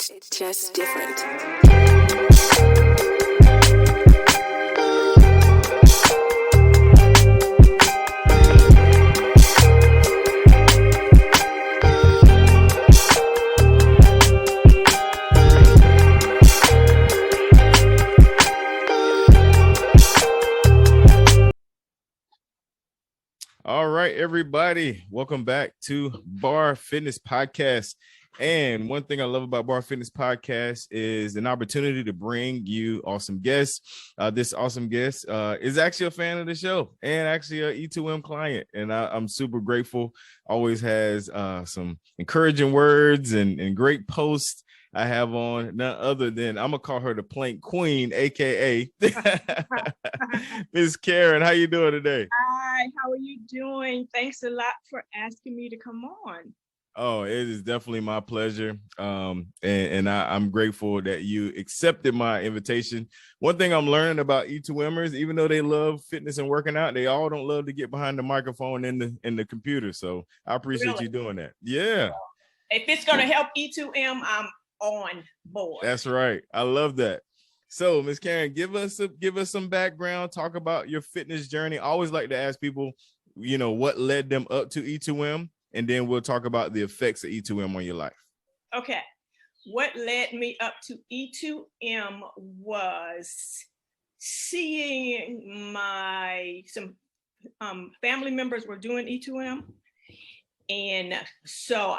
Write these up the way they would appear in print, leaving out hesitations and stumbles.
It's just different. All right, everybody. Welcome back to B.A.R Fitness Podcast. And one thing I love about B.A.R Fitness Podcast is an opportunity to bring you awesome guests. This awesome guest is actually a fan of the show and actually an E2M client. And I'm super grateful. Always has some encouraging words and great posts. I have on none other than, I'm gonna call her the Plank Queen, aka Miss Karen. How you doing today? Hi, how are you doing? Thanks a lot for asking me to come on. Oh, it is definitely my pleasure. I'm grateful that you accepted my invitation. One thing I'm learning about E2Mers, even though they love fitness and working out, they all don't love to get behind the microphone in the computer. So I appreciate you doing that. Yeah. If it's gonna help E2M, I'm on board. That's right. I love that. So, Miss Karen, give us some background. Talk about your fitness journey. I always like to ask people, what led them up to E2M, and then we'll talk about the effects of E2M on your life. Okay. What led me up to E2M was seeing some family members were doing E2M. And so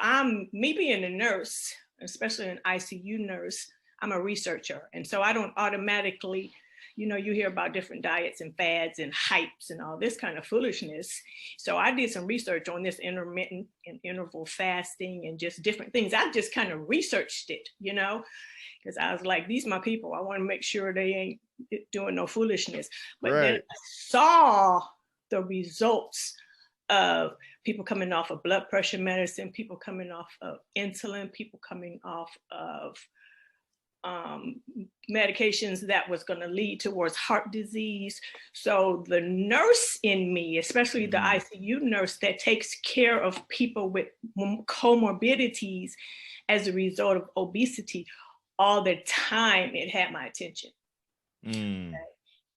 me being a nurse, especially an ICU nurse, I'm a researcher. And so I don't automatically, you hear about different diets and fads and hypes and all this kind of foolishness. So I did some research on this intermittent and interval fasting and just different things. I just kind of researched it, because I was like, these are my people. I want to make sure they ain't doing no foolishness. But Then I saw the results of people coming off of blood pressure medicine, people coming off of insulin, people coming off of medications that was going to lead towards heart disease. So the nurse in me, especially the ICU nurse that takes care of people with comorbidities as a result of obesity, all the time it had my attention. Okay.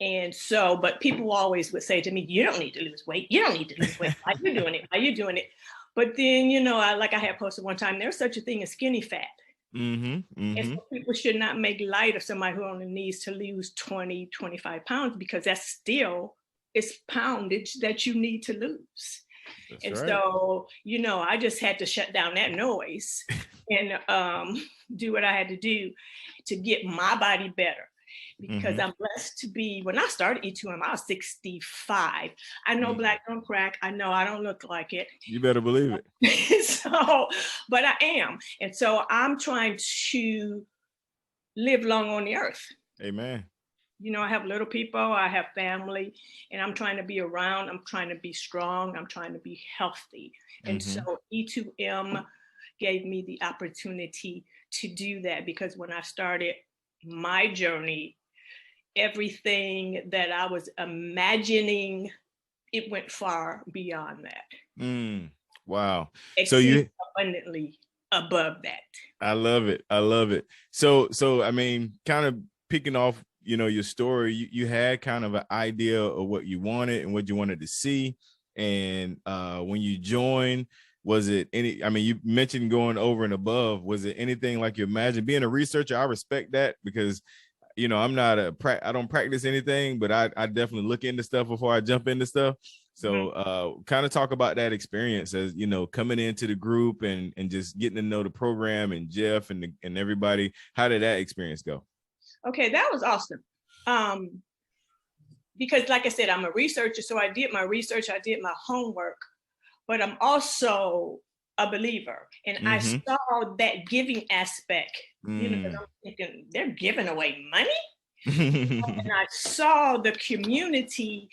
And so, but people always would say to me, you don't need to lose weight. You don't need to lose weight. Why are you doing it? Why are you doing it? But then, I had posted one time, there's such a thing as skinny fat. And so people should not make light of somebody who only needs to lose 20, 25 pounds, because that's still, it's poundage that you need to lose. That's and right. So, I just had to shut down that noise and do what I had to do to get my body better. Because I'm blessed to be, when I started E2M, I was 65. I know black don't crack. I know I don't look like it. You better believe it. But I am. And so I'm trying to live long on the earth. Amen. I have little people, I have family, and I'm trying to be around. I'm trying to be strong. I'm trying to be healthy. And so E2M gave me the opportunity to do that, because when I started my journey, everything that I was imagining, it went far beyond that. Wow. So you abundantly above that. I love it. I love it. So I mean, kind of picking off, your story, you had kind of an idea of what you wanted and what you wanted to see. And when you joined, was it you mentioned going over and above, was it anything like you imagined? Being a researcher, I respect that, because I'm not I don't practice anything, but I definitely look into stuff before I jump into stuff. So kind of talk about that experience as, coming into the group and just getting to know the program and Jeff and everybody. How did that experience go? Okay, that was awesome. Because like I said, I'm a researcher. So I did my research, I did my homework, but I'm also a believer. And I saw that giving aspect, because I'm thinking they're giving away money. And I saw the community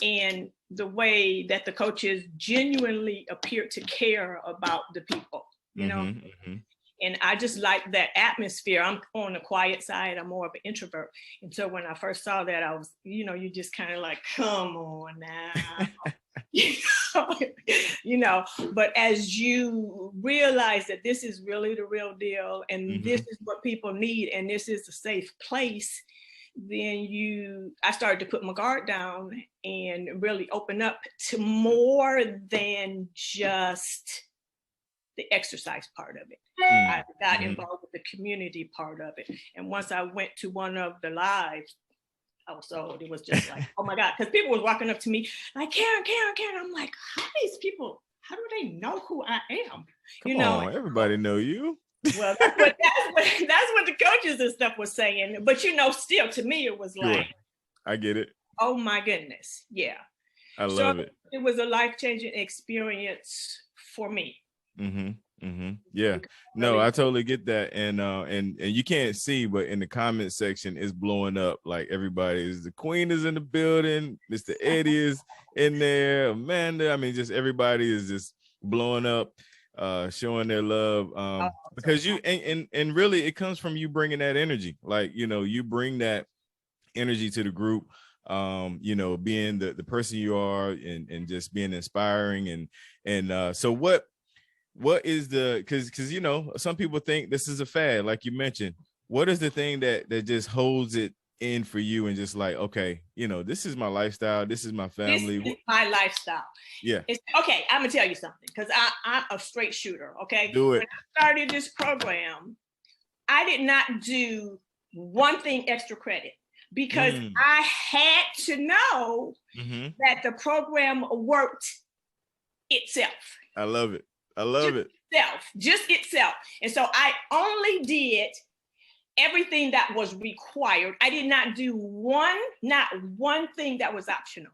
and the way that the coaches genuinely appeared to care about the people, And I just like that atmosphere. I'm on the quiet side. I'm more of an introvert. And so when I first saw that, I was, you just kind of like, come on now. you know, but as you realize that this is really the real deal, and this is what people need, and this is a safe place, then I started to put my guard down and really open up to more than just the exercise part of it. I got involved with the community part of it. And once I went to one of the lives, also, it was just like, oh my God, because people was walking up to me like, Karen. I'm like, how do they know who I am? Come on, everybody know you. Well, that's what the coaches and stuff was saying. But still to me, it was like, I get it. Oh my goodness. Yeah. I love it. It was a life-changing experience for me. Yeah, no, I totally get that. And you can't see, but in the comment section it's blowing up. Like everybody is, the Queen is in the building, Mr. Eddie is in there, Amanda. I mean, just everybody is just blowing up, showing their love. Because you and really it comes from you bringing that energy. Like, you bring that energy to the group. Being the person you are, and just being inspiring. And so what is because some people think this is a fad, like you mentioned. What is the thing that just holds it in for you, and just like, okay, this is my lifestyle, this is my family, this is my lifestyle? Yeah. Okay, I'm gonna tell you something, because I'm a straight shooter. Okay, do it. When I started this program, I did not do one thing extra credit, because I had to know that the program worked itself. I love it. Just itself. And so I only did everything that was required. I did not do not one thing that was optional.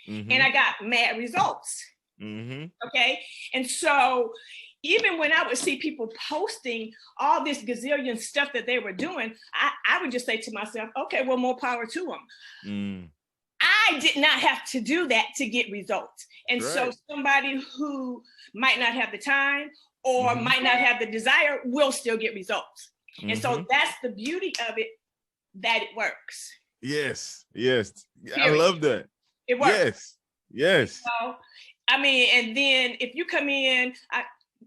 And I got mad results. Okay. And so even when I would see people posting all this gazillion stuff that they were doing, I would just say to myself, okay, well, more power to them. I did not have to do that to get results. And so somebody who might not have the time or might not have the desire will still get results. And so that's the beauty of it, that it works. Yes. I love that. It works. Yes. So, I mean, and then if you come in,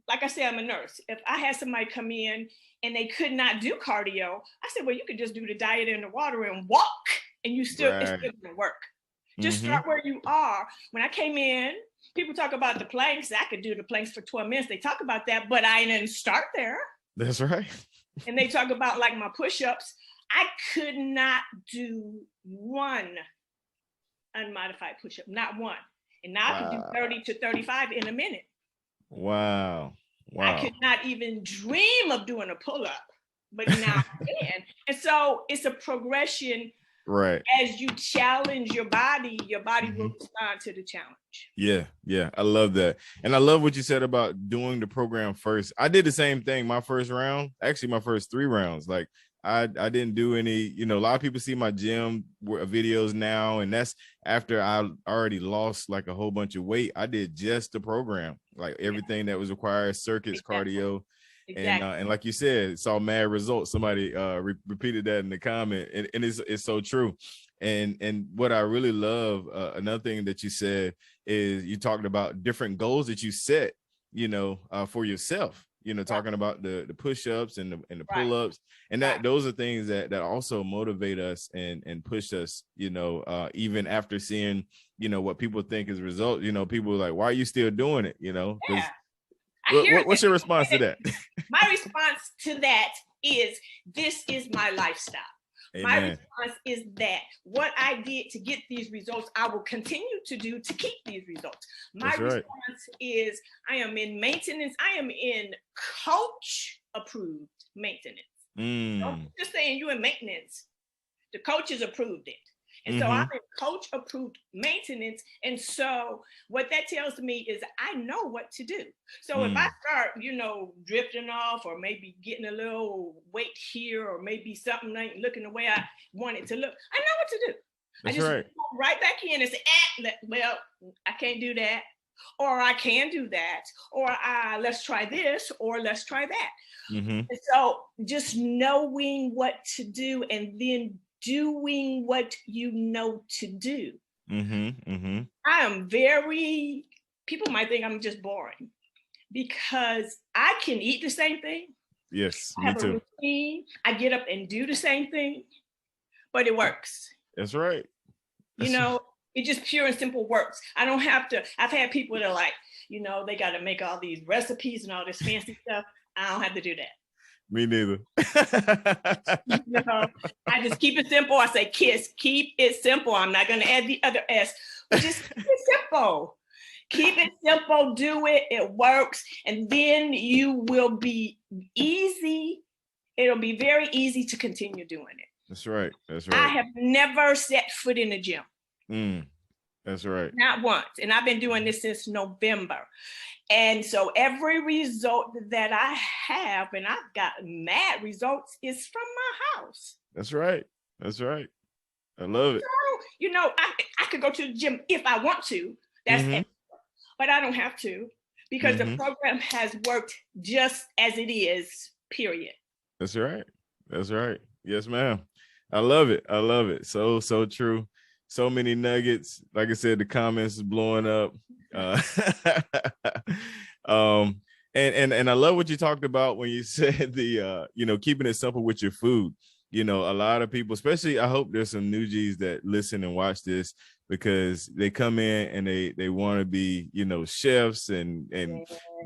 like I said, I'm a nurse. If I had somebody come in and they could not do cardio, I said, well, you could just do the diet and the water and walk, and it's still gonna work. Just start where you are. When I came in, people talk about the planks. I could do the planks for 12 minutes. They talk about that, but I didn't start there. That's right. And they talk about like my push-ups. I could not do one unmodified push-up, not one. And now I can do 30 to 35 in a minute. Wow. I could not even dream of doing a pull-up, but now I can. And so it's a progression. Right. As you challenge your body will respond to the challenge. Yeah. I love that. And I love what you said about doing the program first. I did the same thing my first round, actually my first 3 rounds. Like I didn't do any, a lot of people see my gym videos now, and that's after I already lost like a whole bunch of weight. I did just the program, like everything that was required, circuits, cardio. Exactly. And like you said, saw mad results. Somebody repeated that in the comment, and it's so true. And what I really love, another thing that you said is you talked about different goals that you set, for yourself. Talking about the push-ups and the pull-ups, and that those are things that also motivate us and push us. Even after seeing what people think is result. People are like, why are you still doing it? What's your response to that? My response to that is, this is my lifestyle. Amen. My response is that what I did to get these results, I will continue to do to keep these results. My response is, I am in maintenance. I am in coach approved maintenance. Don't just saying you in maintenance. The coaches approved it. And so I'm in coach approved maintenance. And so what that tells me is I know what to do. So if I start, drifting off, or maybe getting a little weight here, or maybe something ain't looking the way I want it to look, I know what to do. That's I just go right back in and say, well, I can't do that. Or I can do that. Or let's try this, or let's try that. And so just knowing what to do, and then doing what you know to do. I am very, people might think I'm just boring because I can eat the same thing. Yes, I me have a too. routine. I get up and do the same thing, but it works. That's right. You That's know, it just pure and simple works. I don't have to, I've had people that are like, they got to make all these recipes and all this fancy stuff. I don't have to do that. me neither. I just keep it simple. I say, kiss, keep it simple. I'm not going to add the other S, but just keep it simple. Keep it simple, do it, it works, and then you will be easy. It'll be very easy to continue doing it. That's right. That's I right. have never set foot in a gym. That's right. Not once. And I've been doing this since November. And so every result that I have, and I've got mad results, is from my house. That's right. That's right. I love it. So, I could go to the gym if I want to. That's extra, but I don't have to because the program has worked just as it is, period. That's right. That's right. Yes, ma'am. I love it. I love it. So true. So many nuggets. Like I said, the comments is blowing up. And I love what you talked about when you said the keeping it simple with your food. A lot of people, especially, I hope there's some new G's that listen and watch this, because they come in and they want to be, chefs and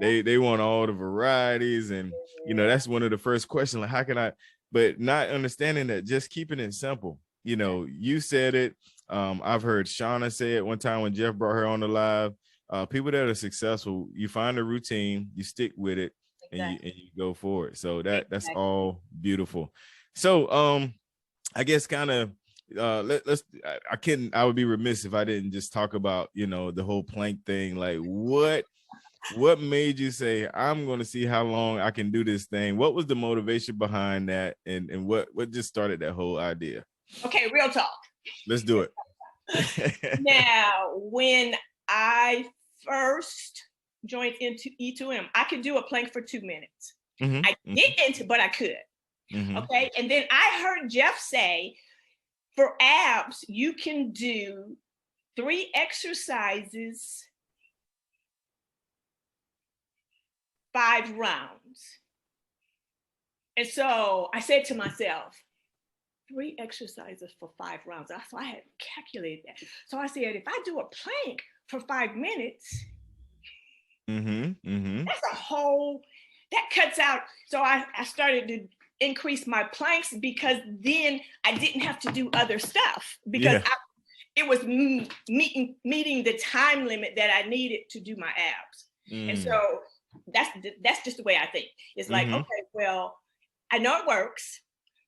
they want all the varieties. And, that's one of the first questions, like, how can I, but not understanding that just keeping it simple. You said it. I've heard Shauna say it one time when Jeff brought her on the live. People that are successful, you find a routine, you stick with it, and you go for it. So that's all beautiful. So I guess kind of I would be remiss if I didn't just talk about the whole plank thing. Like, what made you say, I'm going to see how long I can do this thing? What was the motivation behind that, and what just started that whole idea? Okay, real talk. Let's do it. Now, when I first joined into E2M, I could do a plank for 2 minutes. I didn't, but I could. Okay. And then I heard Jeff say, for abs, you can do 3 exercises, 5 rounds. And so I said to myself, 3 exercises for 5 rounds. So I had calculated that. So I said, if I do a plank for 5 minutes, that's a whole, that cuts out. So I started to increase my planks, because then I didn't have to do other stuff, because it was meeting the time limit that I needed to do my abs. And so that's just the way I think. It's like, okay, well, I know it works.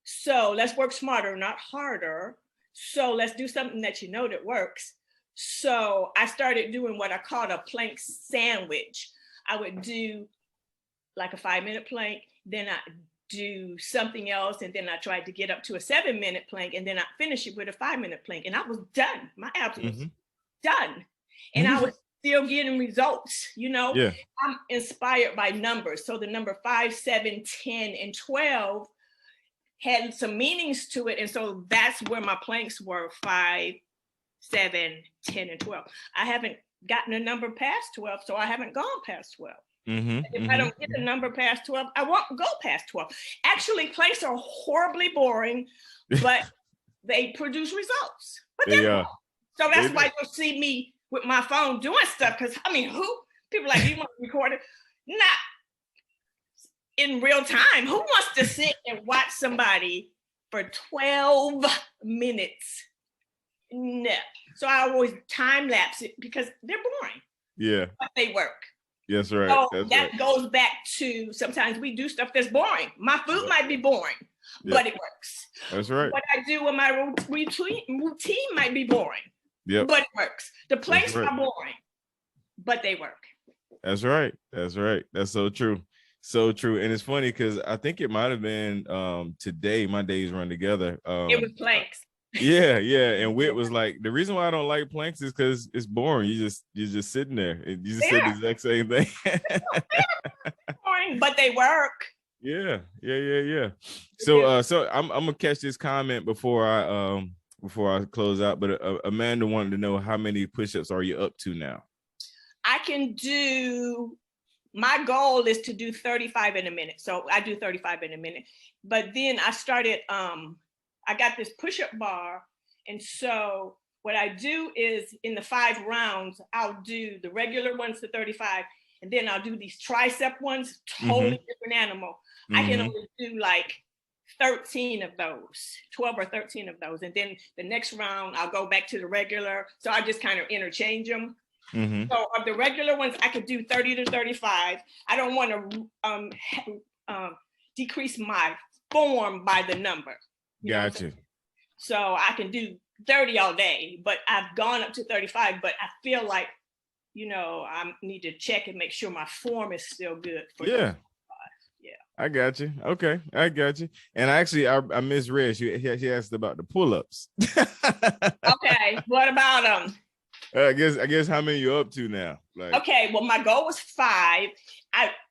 So let's work smarter, not harder. So let's do something that that works. So I started doing what I called a plank sandwich. I would do like a 5-minute plank, then I do something else, and then I tried to get up to a 7-minute plank, and then I finish it with a 5-minute plank, and I was done. My abs was done, and I was still getting results. I'm inspired by numbers. So the number 5, 7, 10, and 12 had some meanings to it, and so that's where my planks were: 5, 7, 10, and 12. I haven't gotten a number past 12, so I haven't gone past 12. If I don't get a number past 12, I won't go past 12. Actually, planks are horribly boring, but they produce results. But so that's why you'll see me with my phone doing stuff, because people like, you want to record it? Not in real time. Who wants to sit and watch somebody for 12 minutes? No. So I always time lapse it, because they're boring. Yeah. But they work. That's right. So that goes back to, sometimes we do stuff that's boring. My food might be boring, but it works. That's right. What I do in my routine might be boring, but it works. The planks are boring, but they work. That's right. That's right. That's so true. So true. And it's funny, because I think it might have been today, my days run together. It was planks. Yeah. And Whit was like, the reason why I don't like planks is because it's boring. You're just sitting there. You just said the exact same thing. Boring, but they work. Yeah. So I'm gonna catch this comment before I before I close out, but Amanda wanted to know how many push-ups are you up to now? I can do, my goal is to do 35 in a minute. So I do 35 in a minute. But then I started, I got this push-up bar. And so what I do is in the 5 rounds, I'll do the regular ones to 35. And then I'll do these tricep ones, totally different animal. I can only do like 13 of those, 12 or 13 of those. And then the next round, I'll go back to the regular. So I just kind of interchange them. So of the regular ones, I could do 30 to 35. I don't want to decrease my form by the number. Gotcha. So I can do 30 all day, but I've gone up to 35, but I feel like, I need to check and make sure my form is still good. Yeah. I got you. Okay. I got you. And actually, I misread. She asked about the pull-ups. Okay. What about them? I guess how many you up to now? Like, okay, well, my goal was 5.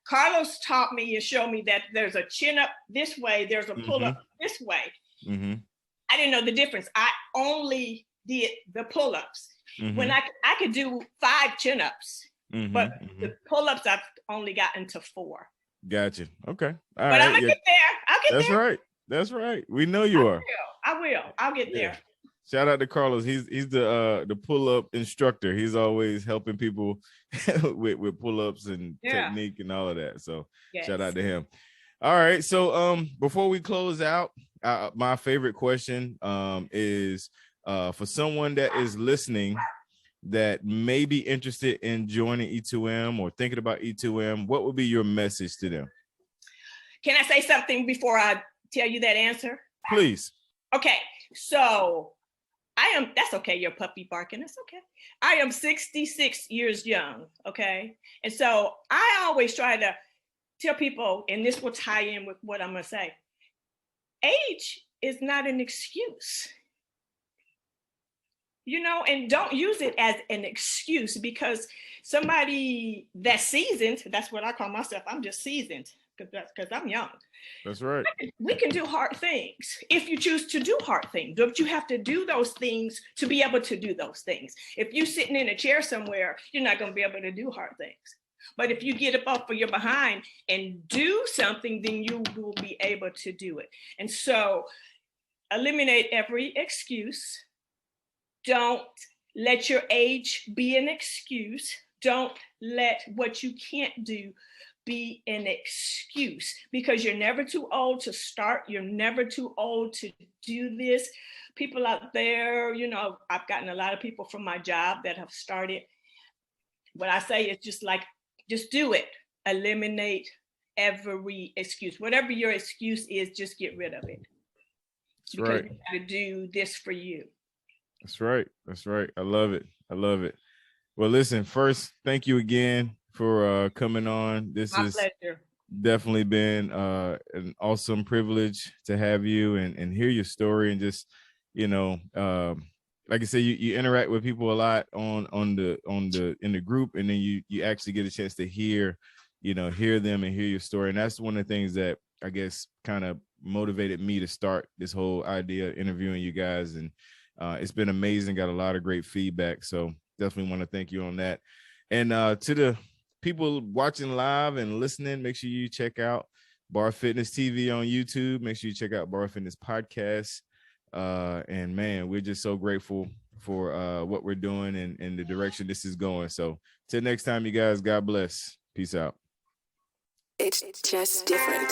Carlos taught me and showed me that there's a chin up this way, there's a pull up this way. I didn't know the difference. I only did the pull ups. When I could do 5 chin ups, but the pull ups I've only gotten to 4. Gotcha. Okay. All right. I'm gonna get there. I'll get there. That's right. That's right. We know you are. I will. I'll get there. Shout out to Carlos. He's the pull-up instructor. He's always helping people with pull-ups and technique and all of that. So shout out to him. All right. So before we close out, my favorite question is for someone that is listening that may be interested in joining E2M or thinking about E2M, what would be your message to them? Can I say something before I tell you that answer? Please. Okay. So that's okay, your puppy barking, that's okay. I am 66 years young, okay? And so I always try to tell people, and this will tie in with what I'm gonna say, age is not an excuse. And don't use it as an excuse, because somebody that's seasoned, that's what I call myself, I'm just seasoned, because I'm young. That's right. We can do hard things if you choose to do hard things, but you have to do those things to be able to do those things. If you're sitting in a chair somewhere, you're not going to be able to do hard things. But if you get up off of your behind and do something, then you will be able to do it. And so eliminate every excuse. Don't let your age be an excuse. Don't let what you can't do be an excuse, because you're never too old to start. You're never too old to do this. People out there, I've gotten a lot of people from my job that have started. What I say is just do it. Eliminate every excuse. Whatever your excuse is, just get rid of it. That's because right. You got to do this for you. That's right. That's right. I love it. I love it. Well, listen, first, thank you again for coming on. This has definitely been an awesome privilege to have you and hear your story, and just, like I said, you interact with people a lot in the group, and then you actually get a chance to hear them and hear your story. And that's one of the things that I guess kind of motivated me to start this whole idea of interviewing you guys. And it's been amazing. Got a lot of great feedback. So definitely want to thank you on that. And to the people watching live and listening, make sure you check out B.A.R Fitness TV on YouTube. Make sure you check out B.A.R Fitness Podcast. And man, we're just so grateful for what we're doing and the direction this is going. So till next time, you guys, God bless. Peace out. It's just different.